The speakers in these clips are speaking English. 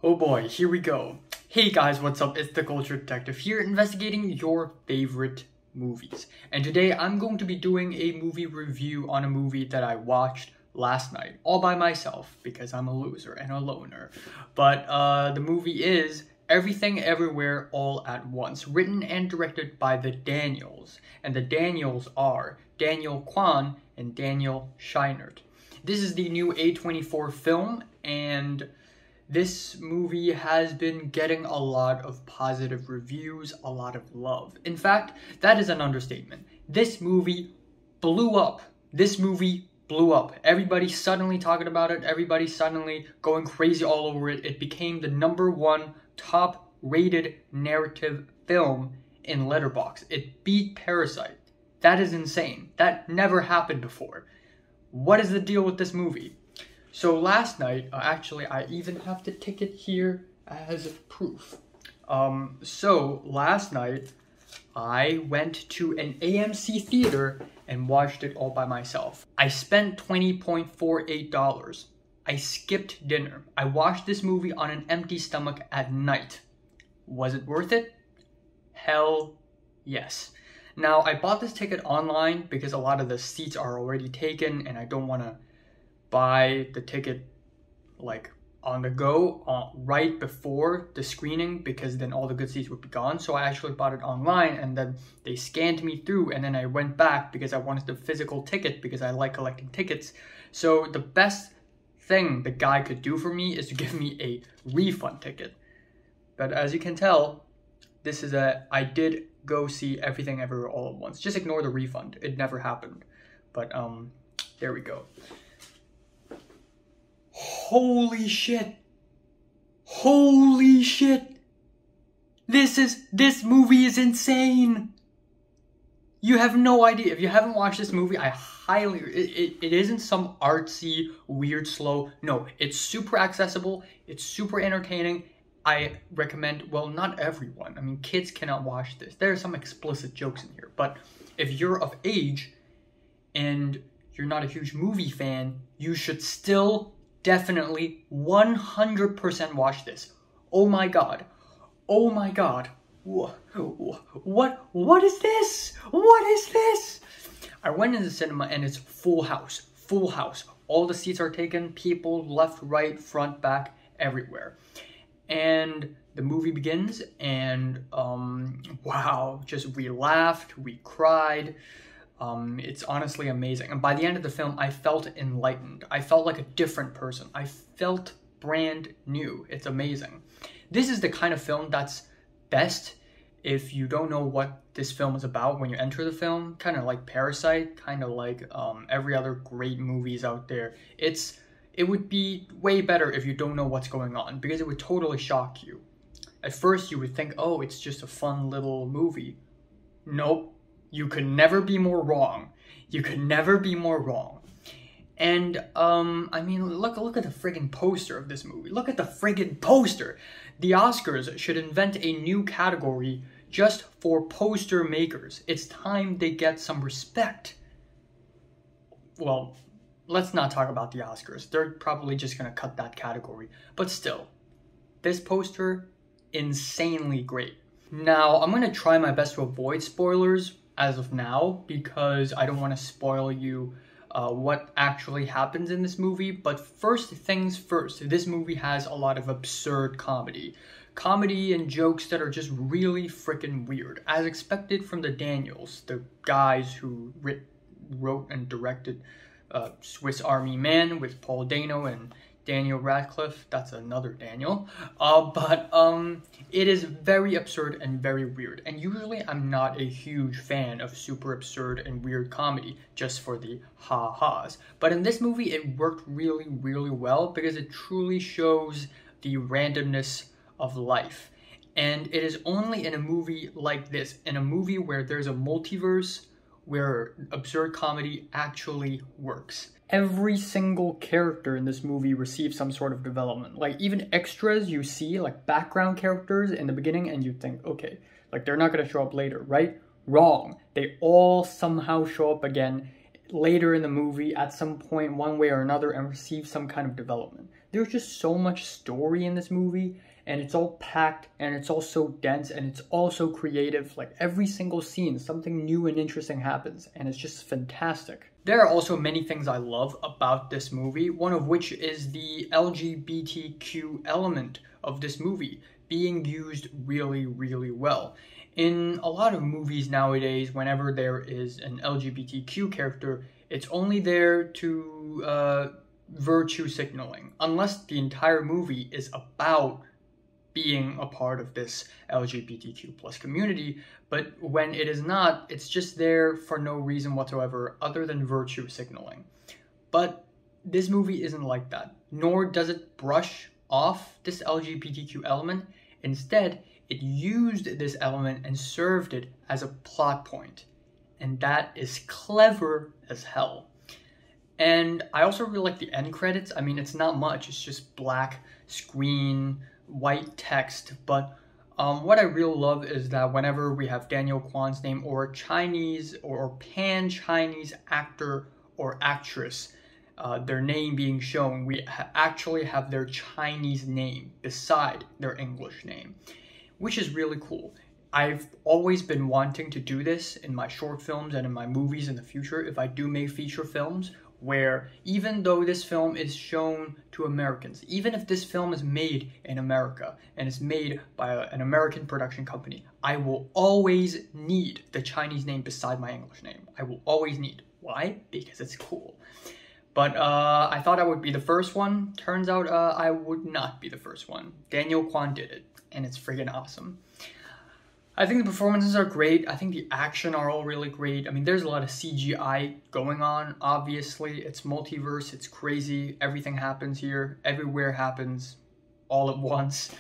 Oh boy, here we go. Hey guys, what's up? It's the Culture Detective here, investigating your favorite movies. And today I'm going to be doing a movie review on a movie that I watched last night, all by myself, because I'm a loser and a loner. But the movie is Everything Everywhere All at Once, written and directed by the Daniels. And the Daniels are Daniel Kwan and Daniel Scheinert. This is the new A24 film, and this movie has been getting a lot of positive reviews, a lot of love. In fact, that is an understatement. This movie blew up. This movie blew up. Everybody suddenly talking about it. Everybody suddenly going crazy all over it. It became the #1 top rated narrative film in Letterboxd. It beat Parasite. That is insane. That never happened before. What is the deal with this movie? So last night, actually, I even have the ticket here as proof. So last night, I went to an AMC theater and watched it all by myself. I spent $20.48. I skipped dinner. I watched this movie on an empty stomach at night. Was it worth it? Hell yes. Now, I bought this ticket online because a lot of the seats are already taken and I don't want to buy the ticket like on the go right before the screening, because then all the good seats would be gone. So I actually bought it online, and then they scanned me through, and then I went back because I wanted the physical ticket because I like collecting tickets. So the best thing the guy could do for me is to give me a refund ticket. But as you can tell, this is I did go see Everything Everywhere All at Once. Just ignore the refund. It never happened. But there we go. Holy shit. Holy shit. This movie is insane. You have no idea. If you haven't watched this movie, I highly, it isn't some artsy, weird, slow. No, it's super accessible. It's super entertaining. I recommend, well, not everyone. I mean, kids cannot watch this. There are some explicit jokes in here. But if you're of age and you're not a huge movie fan, you should still definitely 100% watch this. Oh my god. Oh my god. What is this? What is this? I went in the cinema and it's full house. Full house. All the seats are taken. People left, right, front, back, everywhere. And the movie begins and wow, just we laughed, we cried. It's honestly amazing. And by the end of the film, I felt enlightened. I felt like a different person. I felt brand new. It's amazing. This is the kind of film that's best if you don't know what this film is about when you enter the film. Kind of like Parasite, kind of like every other great movies out there. It would be way better if you don't know what's going on, because it would totally shock you. At first, you would think, oh, it's just a fun little movie. Nope. You could never be more wrong. You could never be more wrong. And, I mean, look at the friggin' poster of this movie. Look at the friggin' poster. The Oscars should invent a new category just for poster makers. It's time they get some respect. Well, let's not talk about the Oscars. They're probably just gonna cut that category. But still, this poster, insanely great. Now, I'm gonna try my best to avoid spoilers as of now, because I don't want to spoil you what actually happens in this movie. But first things first, this movie has a lot of absurd comedy. Comedy and jokes that are just really freaking weird, as expected from the Daniels, the guys who wrote and directed Swiss Army Man with Paul Dano and Daniel Radcliffe. That's another Daniel. But it is very absurd and very weird. And usually I'm not a huge fan of super absurd and weird comedy just for the ha-has. But in this movie, it worked really, really well because it truly shows the randomness of life. And it is only in a movie like this, in a movie where there's a multiverse, where absurd comedy actually works. Every single character in this movie receives some sort of development. Like, even extras you see, like background characters in the beginning, and you think, okay, like they're not gonna show up later, right? Wrong. They all somehow show up again later in the movie at some point, one way or another, and receive some kind of development. There's just so much story in this movie, and it's all packed, and it's all so dense, and it's all so creative. Like every single scene, something new and interesting happens, and it's just fantastic. There are also many things I love about this movie, one of which is the LGBTQ element of this movie being used really, really well. In a lot of movies nowadays, whenever there is an LGBTQ character, it's only there to virtue signaling, unless the entire movie is about being a part of this LGBTQ plus community. But when it is not, it's just there for no reason whatsoever other than virtue signaling. But this movie isn't like that, nor does it brush off this LGBTQ element. Instead, it used this element and served it as a plot point. And that is clever as hell. And I also really like the end credits. I mean, it's not much. It's just black screen, white text. But what I really love is that whenever we have Daniel Kwan's name or a Chinese or pan-Chinese actor or actress, their name being shown, we actually have their Chinese name beside their English name, which is really cool. I've always been wanting to do this in my short films and in my movies in the future if I do make feature films, where even though this film is shown to Americans, even if this film is made in America and is made by an American production company, I will always need the Chinese name beside my English name. I will always need. Why? Because it's cool. But I thought I would be the first one. Turns out I would not be the first one. Daniel Kwan did it, and it's friggin' awesome. I think the performances are great. I think the action are all really great. I mean, there's a lot of CGI going on, obviously. It's multiverse, it's crazy. Everything happens here. Everywhere happens all at once.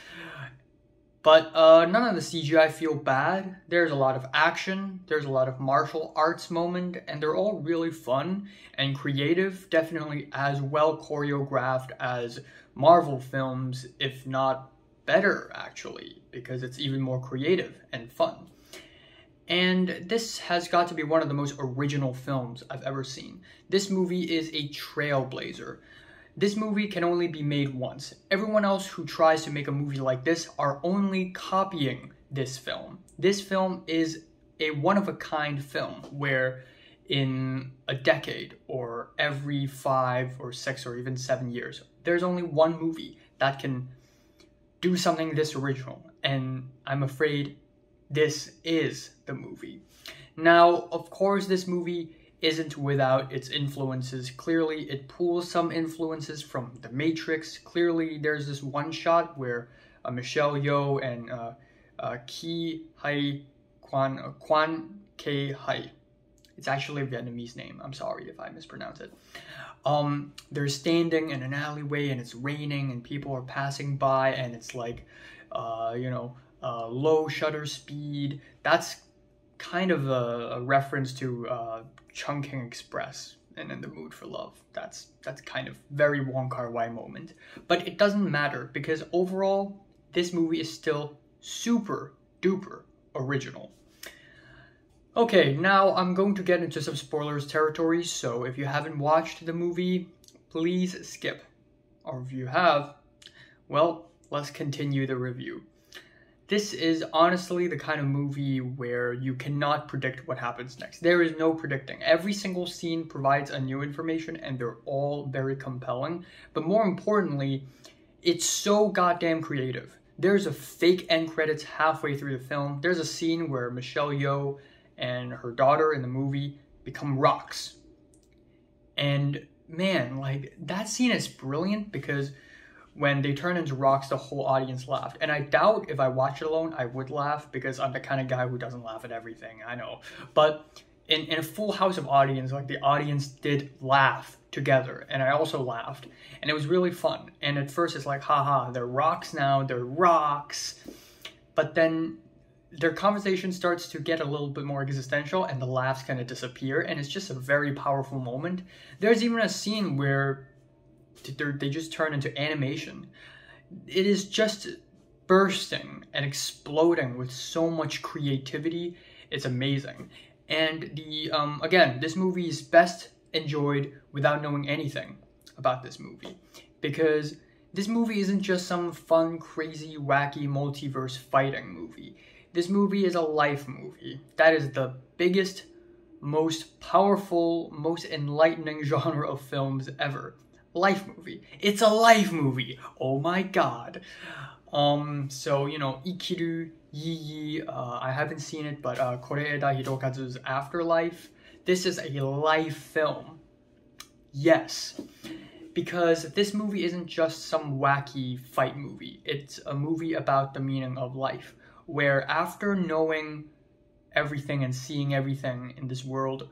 But none of the CGI feel bad. There's a lot of action. There's a lot of martial arts moment. And they're all really fun and creative. Definitely as well choreographed as Marvel films, if not better, actually, because it's even more creative and fun. And this has got to be one of the most original films I've ever seen. This movie is a trailblazer. This movie can only be made once. Everyone else who tries to make a movie like this are only copying this film. This film is a one-of-a-kind film where in a decade or every 5 or 6 or even 7 years, there's only one movie that can do something this original, and I'm afraid this is the movie. Now, of course, this movie isn't without its influences. Clearly, it pulls some influences from The Matrix. Clearly, there's this one shot where Michelle Yeoh and Kwan K. Hai. It's actually a Vietnamese name. I'm sorry if I mispronounce it. They're standing in an alleyway and it's raining and people are passing by and it's like, low shutter speed. That's kind of a reference to Chungking Express and In the Mood for Love. That's kind of very Wong Kar-wai moment. But it doesn't matter because overall, this movie is still super duper original. Okay, now I'm going to get into some spoilers territory, so if you haven't watched the movie, please skip. Or if you have, well, let's continue the review. This is honestly the kind of movie where you cannot predict what happens next. There is no predicting. Every single scene provides a new information and they're all very compelling. But more importantly, it's so goddamn creative. There's a fake end credits halfway through the film. There's a scene where Michelle Yeoh and her daughter in the movie become rocks. And man, like, that scene is brilliant because when they turn into rocks, the whole audience laughed. And I doubt if I watch it alone, I would laugh because I'm the kind of guy who doesn't laugh at everything, I know. But in a full house of audience, like, the audience did laugh together. And I also laughed. And it was really fun. And at first it's like, haha, they're rocks now, they're rocks. But then their conversation starts to get a little bit more existential and the laughs kind of disappear. And it's just a very powerful moment. There's even a scene where they just turn into animation. It is just bursting and exploding with so much creativity. It's amazing. And again, this movie is best enjoyed without knowing anything about this movie. Because this movie isn't just some fun, crazy, wacky multiverse fighting movie. This movie is a life movie. That is the biggest, most powerful, most enlightening genre of films ever. Life movie. It's a life movie. Oh my god. So, you know, Ikiru, Yi, I haven't seen it, but Koreeda Hirokazu's Afterlife. This is a life film. Yes. Because this movie isn't just some wacky fight movie. It's a movie about the meaning of life. Where after knowing everything and seeing everything in this world,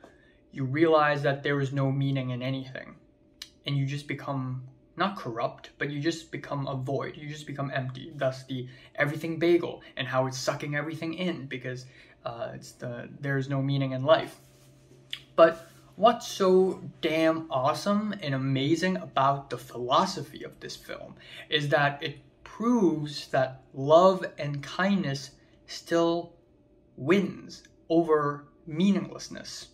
you realize that there is no meaning in anything. And you just become, not corrupt, but you just become a void. You just become empty. Thus the everything bagel and how it's sucking everything in because there's no meaning in life. But what's so damn awesome and amazing about the philosophy of this film is that it proves that love and kindness still wins over meaninglessness.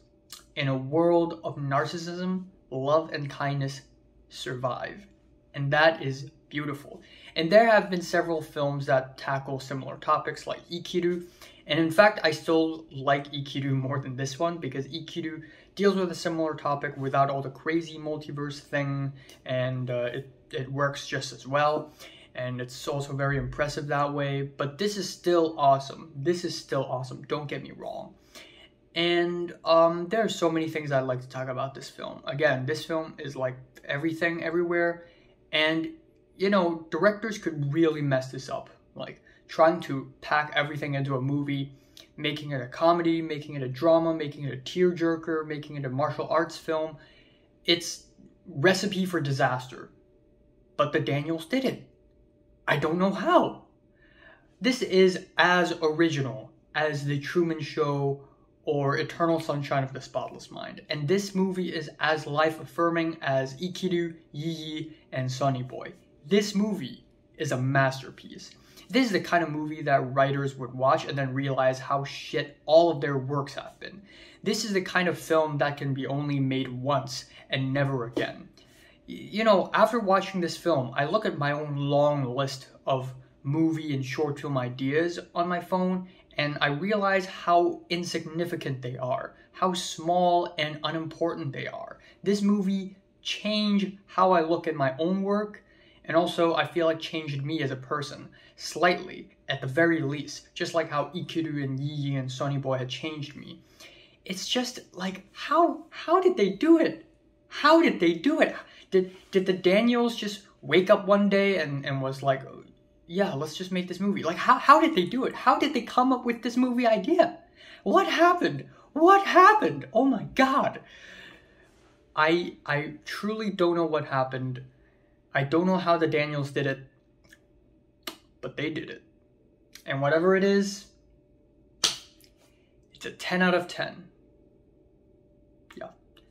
In a world of narcissism, love and kindness survive. And that is beautiful. And there have been several films that tackle similar topics like Ikiru. And in fact, I still like Ikiru more than this one because Ikiru deals with a similar topic without all the crazy multiverse thing. And it works just as well. And it's also very impressive that way. But this is still awesome. This is still awesome. Don't get me wrong. And there are so many things I'd like to talk about this film. Again, this film is like everything, everywhere. And, you know, directors could really mess this up. Like, trying to pack everything into a movie, making it a comedy, making it a drama, making it a tearjerker, making it a martial arts film. It's recipe for disaster. But the Daniels did it. I don't know how. This is as original as The Truman Show or Eternal Sunshine of the Spotless Mind. And this movie is as life-affirming as Ikiru, Yi, and Sonny Boy. This movie is a masterpiece. This is the kind of movie that writers would watch and then realize how shit all of their works have been. This is the kind of film that can be only made once and never again. You know, after watching this film, I look at my own long list of movie and short film ideas on my phone, and I realize how insignificant they are, how small and unimportant they are. This movie changed how I look at my own work, and also I feel like changed me as a person, slightly, at the very least, just like how Ikiru and Yi and Sonny Boy had changed me. It's just like, how did they do it? How did they do it? Did the Daniels just wake up one day and was like, yeah, let's just make this movie? Like, how did they do it? How did they come up with this movie idea? What happened? What happened? Oh my god. I truly don't know what happened. I don't know how the Daniels did it, but they did it. And whatever it is, it's a 10 out of 10. Yeah.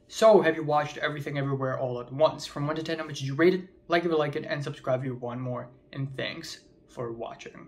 So, have you watched Everything Everywhere All at Once? From 1 to 10, how much did you rate it? Like if you like it, and subscribe if you want more. And thanks for watching.